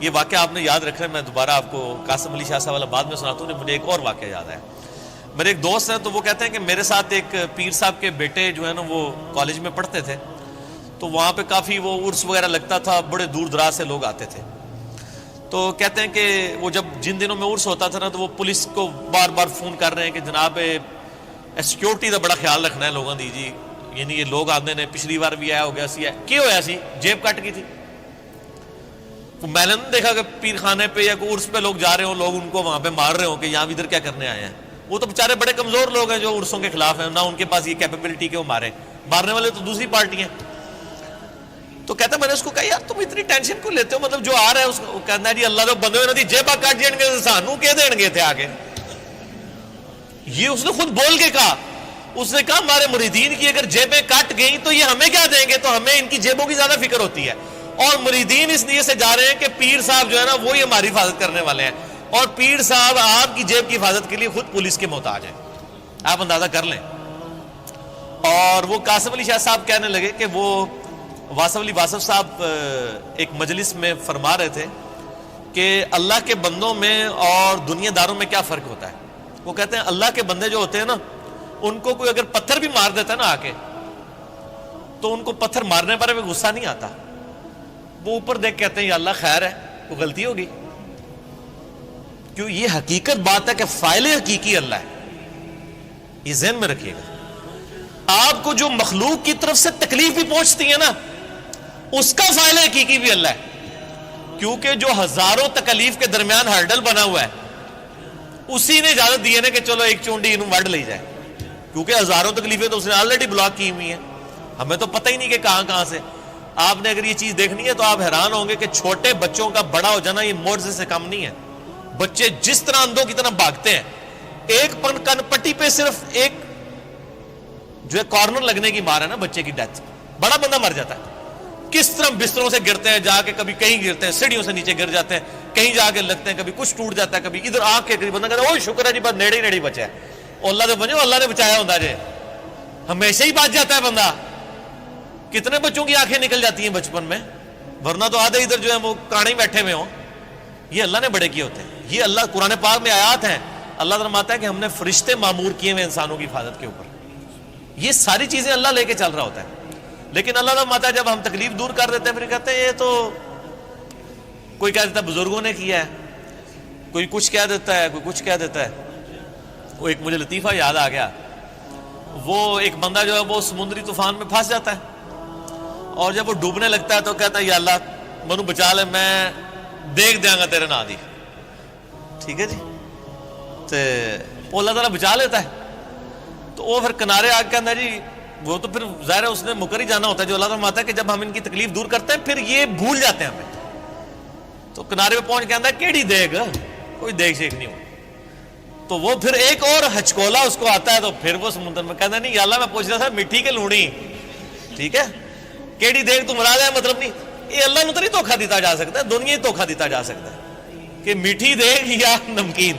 یہ واقعہ آپ نے یاد رکھنا ہے. میں دوبارہ آپ کو قاسم علی شاہ صاحب والا بعد میں سناتا ہوں. مجھے ایک اور واقعہ یاد ہے. میرے ایک دوست ہیں تو وہ کہتے ہیں کہ میرے ساتھ ایک پیر صاحب کے بیٹے جو ہے نا وہ کالج میں پڑھتے تھے, تو وہاں پہ کافی وہ عرس وغیرہ لگتا تھا, بڑے دور دراز سے لوگ آتے تھے. تو کہتے ہیں کہ وہ جب جن دنوں میں عرس ہوتا تھا نا تو وہ پولیس کو بار بار فون کر رہے ہیں کہ جناب سیکیورٹی کا بڑا خیال رکھنا ہے لوگوں دی جی, یعنی یہ لوگ آتے نے پچھلی بار بھی آیا ہو گیا سی ہے کیا ہوا سی جیب کٹ گئی تھی. میں نے دیکھا کہ پیر خانے پہ یا کوئی عرس پہ لوگ جا رہے ہوں, لوگ ان کو وہاں پہ مار رہے ہوں کہ یہاں ادھر کیا کرنے آئے ہیں. وہ تو بیچارے بڑے کمزور لوگ ہیں جو عرسوں کے خلاف ہیں, نہ ان کے پاس یہ کیپیبلٹی کہ وہ مارنے والے تو دوسری پارٹی ہیں. تو کہتا میں نے اس کو کہا یار تم اتنی ٹینشن کیوں لیتے ہو, مطلب جو آ رہا ہے اس کو کہنا ہے جی اللہ تو بندے ہوئے جیبا کٹ جان گے سانو کہہ دیں گے تھے آگے. یہ اس نے خود بول کے کہا, اس نے کہا ہمارے مریدین کی اگر جیبیں کٹ گئیں تو یہ ہمیں کیا دیں گے, تو ہمیں ان کی جیبوں کی زیادہ فکر ہوتی ہے. اور مریدین اس لیے سے جا رہے ہیں کہ پیر صاحب جو ہے نا وہی ہماری حفاظت کرنے والے ہیں, اور پیر صاحب آپ کی جیب کی حفاظت کے لیے خود پولیس کے محتاج ہیں. آپ اندازہ کر لیں. اور وہ قاسم علی شاہ صاحب کہنے لگے کہ وہ واصف علی واصف صاحب ایک مجلس میں فرما رہے تھے کہ اللہ کے بندوں میں اور دنیا داروں میں کیا فرق ہوتا ہے. وہ کہتے ہیں اللہ کے بندے جو ہوتے ہیں نا ان کو کوئی اگر پتھر بھی مار دیتا ہے نا آ کے, تو ان کو پتھر مارنے پر بھی غصہ نہیں آتا, وہ اوپر دیکھ کہتے ہیں یا اللہ خیر ہے کوئی غلطی ہوگی. کیوں, یہ حقیقت بات ہے کہ فاعل حقیقی اللہ ہے, یہ ذہن میں رکھیے گا. آپ کو جو مخلوق کی طرف سے تکلیف بھی پہنچتی ہے نا اس کا فاعل حقیقی بھی اللہ ہے, کیونکہ جو ہزاروں تکلیف کے درمیان ہرڈل بنا ہوا ہے اسی نے اجازت دی ہے نا کہ چلو ایک چونڈی انہوں وڈ لے جائے, کیونکہ ہزاروں تکلیفیں تو اس نے آلریڈی بلاک کی ہوئی ہیں, ہمیں تو پتہ ہی نہیں کہ کہاں کہاں سے. آپ نے اگر یہ چیز دیکھنی ہے تو آپ حیران ہوں گے کہ چھوٹے بچوں کا بڑا ہو جانا یہ معجزے سے کم نہیں ہے. بچے جس طرح اندھوں کی طرح بھاگتے ہیں, ایک کن پٹی پہ صرف ایک جو ہے کارنر لگنے کی مار ہے نا بچے کی ڈیتھ, بڑا بندہ مر جاتا ہے. کس طرح بستروں سے گرتے ہیں, جا کے کبھی کہیں گرتے ہیں, سیڑھیوں سے نیچے گر جاتے ہیں, کہیں جا کے لگتے ہیں, کبھی کچھ ٹوٹ جاتا ہے, کبھی ادھر آ کے بندہ کہتا ہے اوہ شکر ہے جی بس نیڑے ہی بچا ہے, اللہ سے بنو اللہ نے بچایا ہوتا ہے, ہمیشہ ہی بچ جاتا ہے بندہ. کتنے بچوں کی آنکھیں نکل جاتی ہیں بچپن میں, ورنہ تو آدھے ادھر جو ہے وہ کانے ہی بیٹھے ہوئے ہوں. یہ اللہ نے بڑے کیے ہوتے ہیں. یہ اللہ قرآن پاک میں آیات ہیں, اللہ فرماتا ہے کہ ہم نے فرشتے معمور کیے ہوئے انسانوں کی حفاظت کے اوپر. یہ ساری چیزیں اللہ لے کے چل رہا ہوتا ہے. لیکن اللہ فرماتا ہے جب ہم تکلیف دور کر دیتے ہیں پھر کہتے ہیں یہ تو کوئی کہہ دیتا ہے بزرگوں نے کیا ہے, کوئی کچھ کہہ دیتا ہے, کوئی کچھ کہہ دیتا ہے. وہ ایک مجھے لطیفہ یاد آ گیا. وہ ایک بندہ جو ہے وہ سمندری طوفان میں پھنس جاتا ہے, اور جب وہ ڈوبنے لگتا ہے تو کہتا ہے یا اللہ منو بچا لے, میں دیکھ دیا گا تیرے نا دی. ٹھیک ہے جی, تو اللہ تعالیٰ بچا لیتا ہے. تو وہ پھر کنارے آ کے کہنا جی وہ تو پھر ظاہر ہے اس نے مکر ہی جانا ہوتا ہے. جو اللہ تعالیٰ ہے کہ جب ہم ان کی تکلیف دور کرتے ہیں پھر یہ بھول جاتے ہیں ہمیں. تو کنارے پہ پہنچ کے آتا ہے کیڑی دیکھ, کوئی دیکھ شیک نہیں ہو. تو وہ پھر ایک اور ہچکولا اس کو آتا ہے, تو پھر وہ سمندر میں کہتا ہے نہیں یا اللہ میں پوچھ رہا تھا مٹھی کے لونی, ٹھیک ہے کیڑی دیکھ تو مراد ہے, مطلب نہیں یہ اللہ نے تو نہیں دھوکھا دیتا جا سکتا ہے, دنیا ہی دھوکھا دیتا جا سکتا ہے کہ میٹھی دیکھ یا نمکین.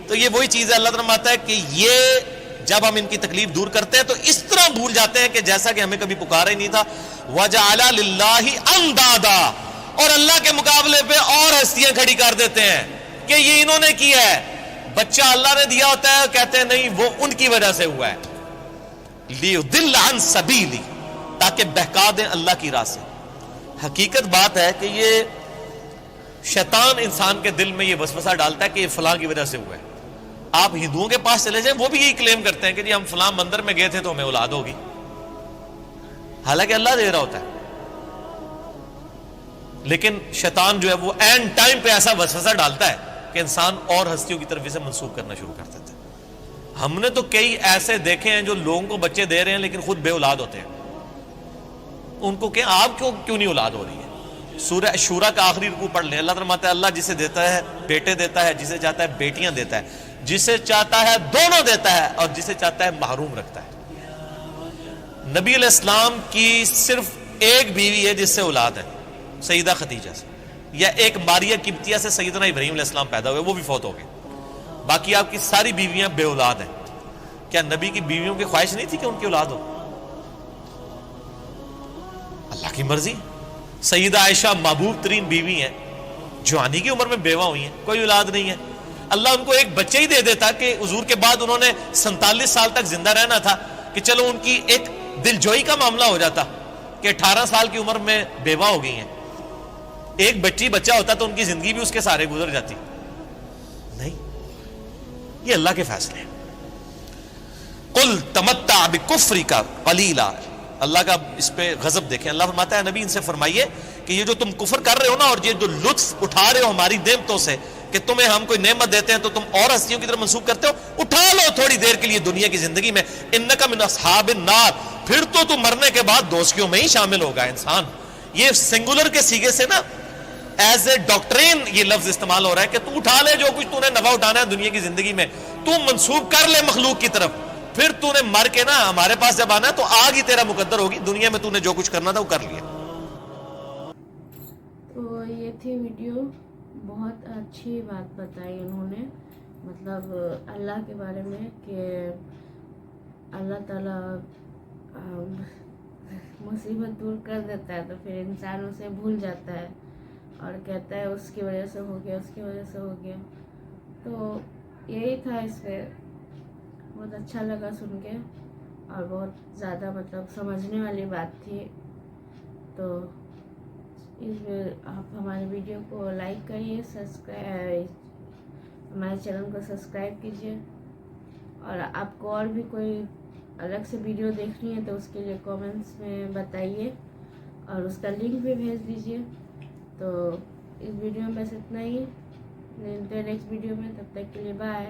تو یہ وہی چیز ہے. اللہ تعالیٰ فرماتا ہے کہ یہ جب ہم ان کی تکلیف دور کرتے ہیں تو اس طرح بھول جاتے ہیں کہ جیسا کہ ہمیں کبھی پکارا ہی نہیں تھا. وَجَعَلَ لِلَّهِ أَنْدَادًا, اور اللہ کے مقابلے پہ اور ہستیاں کھڑی کر دیتے ہیں کہ یہ انہوں نے کیا ہے. بچہ اللہ نے دیا ہوتا ہے, کہتے ہیں نہیں وہ ان کی وجہ سے ہوا ہے. لِيُضِلَّ عَنْ سَبِيلِهِ, تاکہ بہکا دیں اللہ کی راہ سے. حقیقت بات ہے کہ یہ شیطان انسان کے دل میں یہ وسوسہ ڈالتا ہے کہ یہ فلاں کی وجہ سے ہوا ہے. آپ ہندوؤں کے پاس چلے جائیں, وہ بھی یہی کلیم کرتے ہیں کہ جی ہم فلاں مندر میں گئے تھے تو ہمیں اولاد ہوگی, حالانکہ اللہ دے رہا ہوتا ہے. لیکن شیطان جو ہے وہ اینڈ ٹائم پہ ایسا وسوسہ ڈالتا ہے کہ انسان اور ہستیوں کی طرف اسے منسوخ کرنا شروع کر دیتا ہے. ہم نے تو کئی ایسے دیکھے ہیں جو لوگوں کو بچے دے رہے ہیں لیکن خود بے اولاد ہوتے ہیں. ان کو کہ آپ کیوں نہیں اولاد ہو رہی ہے. سورہ شورا کا آخری رکوع پڑھ لیں. اللہ فرماتا ہے اللہ جسے دیتا ہے بیٹے دیتا ہے, جسے چاہتا ہے بیٹیاں دیتا ہے, جسے چاہتا ہے دونوں دیتا ہے, اور جسے چاہتا ہے محروم رکھتا ہے. نبی علیہ السلام کی صرف ایک بیوی ہے جس سے اولاد ہے, سیدہ خدیجہ سے, یا ایک ماریہ قبطیہ سے سیدنا ابراہیم علیہ السلام پیدا ہوئے, وہ بھی فوت ہو گئے. باقی آپ کی ساری بیویاں بے اولاد ہیں. کیا نبی کی بیویوں کی خواہش نہیں تھی کہ ان کی اولاد ہو؟ اللہ کی مرضی. سیدہ عائشہ محبوب ترین بیوی ہیں, جوانی کی عمر میں بیوہ ہوئی ہیں, کوئی اولاد نہیں ہے. اللہ ان کو ایک بچے ہی دے دیتا کہ حضور کے بعد انہوں نے 47 سال تک زندہ رہنا تھا, کہ چلو ان کی ایک دل جوئی کا معاملہ ہو جاتا کہ 18 سال کی عمر میں بیوہ ہو گئی ہیں. ایک بچہ ہوتا تو ان کی زندگی بھی اس کے سارے گزر جاتی. نہیں, یہ اللہ کے فیصلے ہیں. قل تمتع بکفرک قلیلا, اللہ کا اس پہ غضب دیکھیں. اللہ فرماتا ہے نبی ان سے فرمائیے کہ یہ جو تم کفر کر رہے ہو نا, اور یہ جو لطف اٹھا رہے ہو ہماری نعمتوں سے, کہ تمہیں ہم کوئی نعمت دیتے ہیں تو تم اور ہستیوں کی طرف منسوخ کرتے ہو, اٹھا لو تھوڑی دیر کے لیے دنیا کی زندگی میں. انک من اصحاب النار, پھر تو تم مرنے کے بعد دوزخیوں میں ہی شامل ہوگا انسان. یہ سنگولر کے سیغے سے نا ایز اے ڈاکٹرین یہ لفظ استعمال ہو رہا ہے کہ تو اٹھا لے جو کچھ تو نے نفع اٹھانا ہے دنیا کی زندگی میں, تو منسوخ کر لے مخلوق کی طرف, پھر تو نے مر کے نا ہمارے پاس جب آنا ہے تو آگ ہی تیرا مقدر ہوگی. دنیا میں تو نے جو کچھ کرنا تھا وہ کر لیا. تو یہ تھی ویڈیو, بہت اچھی بات بتائی انہوں نے, مطلب اللہ کے بارے میں کہ اللہ تعالیٰ مصیبت دور کر دیتا ہے تو پھر انسان اسے بھول جاتا ہے اور کہتا ہے اس کی وجہ سے ہو گیا, اس کی وجہ سے ہو گیا. تو یہی تھا اس پہ, بہت اچھا لگا سن کے اور بہت زیادہ مطلب سمجھنے والی بات تھی. تو اس میں آپ ہمارے ویڈیو کو لائک کریے, ہمارے چینل کو سبسکرائب کیجیے, اور آپ کو اور بھی کوئی الگ سے ویڈیو دیکھنی ہے تو اس کے لیے کامنٹس میں بتائیے اور اس کا لنک بھی بھیج دیجیے. تو اس ویڈیو میں بس اتنا ہی, ملتے ہیں نیکسٹ ویڈیو میں, تب تک کے لیے بائے.